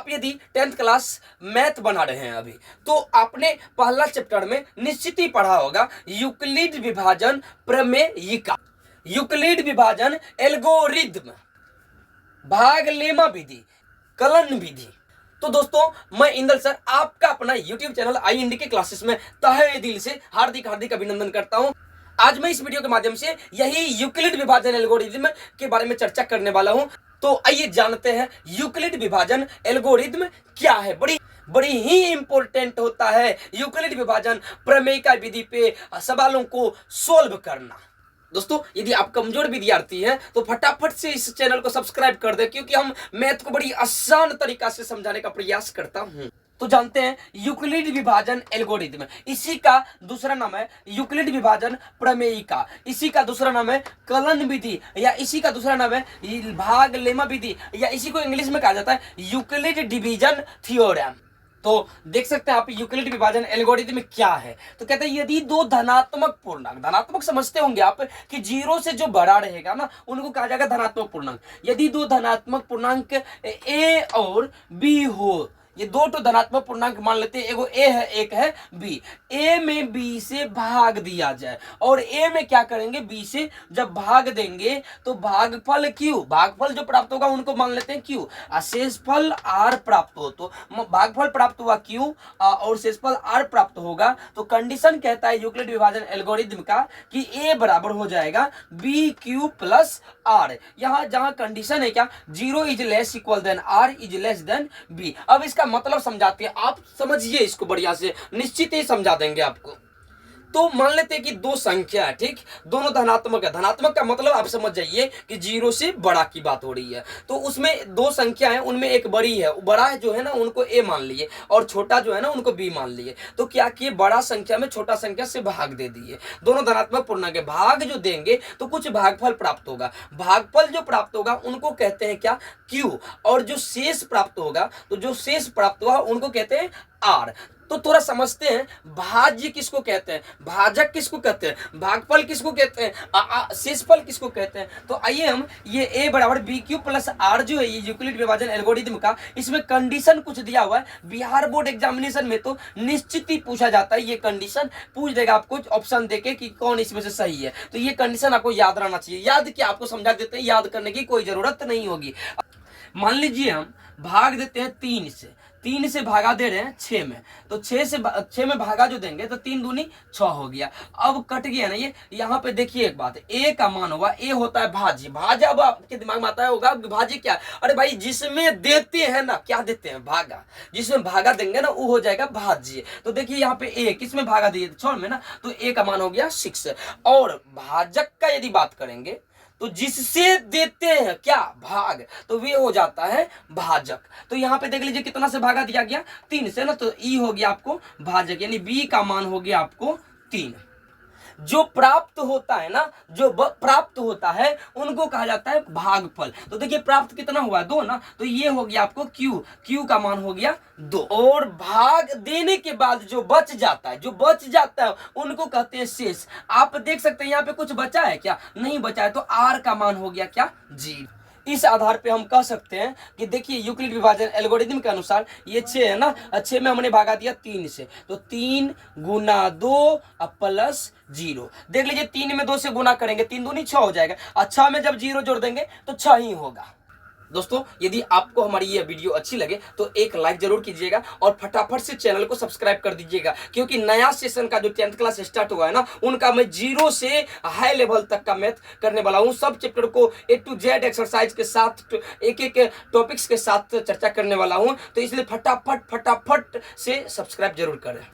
आप यदि 10th class math बना रहे हैं अभी, तो आपने पहला चैप्टर में निश्चित ही पढ़ा होगा यूक्लिड विभाजन प्रमेयिका, यूक्लिड विभाजन एल्गोरिथम, भाग लेमा विधि, कलन विधि। तो दोस्तों, मैं इंदल सर आपका अपना YouTube चैनल IND के क्लासेस में तहे दिल से हार्दिक हार्दिक अभिनंदन करता हूं। आज मैं इस वीडियो के माध्यम से यही यूक्लिड विभाजन एल्गोरिथम के बारे में चर्चा करने वाला हूं। तो आइए जानते हैं यूक्लिड विभाजन एल्गोरिथम क्या है। बड़ी ही इंपॉर्टेंट होता है यूक्लिड विभाजन प्रमेयिका विधि पे सवालों को सोल्व करना। दोस्तों, यदि आप कमजोर विद्यार्थी हैं तो फटाफट से इस चैनल को सब्सक्राइब कर दें, क्योंकि हम मैथ को बड़ी आसान तरीका से समझाने का प्रयास करता हूं। तो जानते हैं यूक्लिड विभाजन एल्गोरिथम, इसी का दूसरा नाम है यूक्लिड विभाजन प्रमेयिका, इसी का दूसरा नाम है कलन विधि, या इसी का दूसरा नाम है भाग लेमा विधि, या इसी को इंग्लिश में कहा जाता है यूक्लिड डिवीजन थ्योरम। तो देख सकते हैं आप यूक्लिड विभाजन एल्गोरिथम क्या है। तो कहते हैं यदि दो धनात्मक पूर्णांक, धनात्मक समझते होंगे आप कि जीरो से जो बड़ा रहेगा ना उनको कहा जाएगा धनात्मक पूर्णांक। यदि दो धनात्मक पूर्णांक ए और बी हो, ये दो तो धनात्मक पूर्णांक मान लेते हैं, एगो ए है एक है बी, ए में बी से भाग दिया जाए और ए में क्या करेंगे, बी से जब भाग देंगे तो भागफल क्यू, भागफल जो प्राप्त होगा उनको मान लेते हैं क्यू, शेषफल आर प्राप्त हो। तो भागफल प्राप्त हुआ क्यू और शेषफल आर प्राप्त होगा। तो कंडीशन कहता है यूक्लिड विभाजन एल्गोरिथम का कि ए बराबर हो जाएगा बी क्यू प्लस आर। यहां जहां कंडीशन है क्या, zero is less equal than r is less than b. अब इसका मतलब समझाते हैं, आप समझिए इसको बढ़िया से, निश्चित ही समझा देंगे आपको। तो मान लेते हैं कि दो संख्या है, ठीक, दोनों धनात्मक है। धनात्मक का मतलब आप समझ जाइए कि जीरो से बड़ा की बात हो रही है। तो उसमें दो संख्या है, उनमें एक बड़ी है, बड़ा है जो है ना उनको ए मान लिए और छोटा जो है ना उनको बी मान लिए। तो क्या किए, बड़ा संख्या में छोटा संख्या से भाग दे दिए। दोनों धनात्मक पूर्णांक है, भाग जो देंगे तो कुछ भागफल प्राप्त होगा। भागफल जो प्राप्त होगा उनको कहते हैं क्या, क्यू, और जो शेष प्राप्त होगा, तो जो शेष प्राप्त हुआ उनको कहते हैं आर। तो थोड़ा समझते हैं, भाज्य किसको कहते हैं, भाजक किसको कहते हैं, भागफल किसको कहते हैं, शेषफल किसको कहते हैं। तो आइए हम ये ए बराबर बी क्यू प्लस आर जो है ये यूक्लिड विभाजन एल्गोरिथम का, इसमें कंडीशन कुछ दिया हुआ है। बिहार बोर्ड एग्जामिनेशन में तो निश्चित ही पूछा जाता है, ये कंडीशन पूछ देगा आपको ऑप्शन देके कि कौन इसमें से सही है। तो ये कंडीशन आपको याद रहना चाहिए। याद क्या, आपको समझा देते हैं, याद करने की कोई जरूरत नहीं होगी। मान लीजिए हम भाग देते हैं 3 से भागा दे रहे हैं 6 में, तो 6 में भागा जो देंगे तो 3 दूनी 6 हो गया। अब कट गया ना ये, यहाँ पे देखिए एक बात, ए का मान होगा, ए होता है भाज्य। भाज्य अब आपके दिमाग में आता होगा भाज्य क्या, अरे भाई जिसमें देते हैं ना, क्या देते हैं, भागा, जिसमें भागा देंगे ना वो हो जाएगा भाज्य। तो देखिए यहाँ पे ए किसमें भागा दिए, 6 में ना, तो ए का मान हो गया 6। और भाजक का यदि बात करेंगे तो जिससे देते हैं क्या, भाग, तो वे हो जाता है भाजक। तो यहां पे देख लीजिए कितना से भागा दिया गया, 3 से ना, तो ई हो गया आपको भाजक, यानी बी का मान हो गया आपको 3। जो प्राप्त होता है ना, जो प्राप्त होता है उनको कहा जाता है भागफल। तो देखिए प्राप्त कितना हुआ, 2 ना, तो ये हो गया आपको क्यू का मान हो गया 2। और भाग देने के बाद जो बच जाता है उनको कहते हैं शेष। आप देख सकते हैं यहाँ पे कुछ बचा है क्या, नहीं बचा है, तो आर का मान हो गया क्या, 0। इस आधार पे हम कह सकते हैं कि देखिए यूक्लिड विभाजन एल्गोरिथम के अनुसार ये 6 है ना, 6 में हमने भागा दिया 3 से, तो 3 गुना 2 प्लस 0। देख लीजिए 3 में 2 से गुना करेंगे, 3 दूनी 6 हो जाएगा। अच्छा में जब 0 जोड़ देंगे तो 6 ही होगा। दोस्तों, यदि आपको हमारी ये वीडियो अच्छी लगे तो एक लाइक जरूर कीजिएगा और फटाफट से चैनल को सब्सक्राइब कर दीजिएगा, क्योंकि नया सेशन का जो 10th क्लास स्टार्ट हुआ है ना, उनका मैं 0 से हाई लेवल तक का मैथ करने वाला हूं। सब चैप्टर को A to Z एक्सरसाइज के साथ, एक टॉपिक्स के साथ चर्चा करने वाला हूं। तो इसलिए फटाफट से सब्सक्राइब जरूर करें।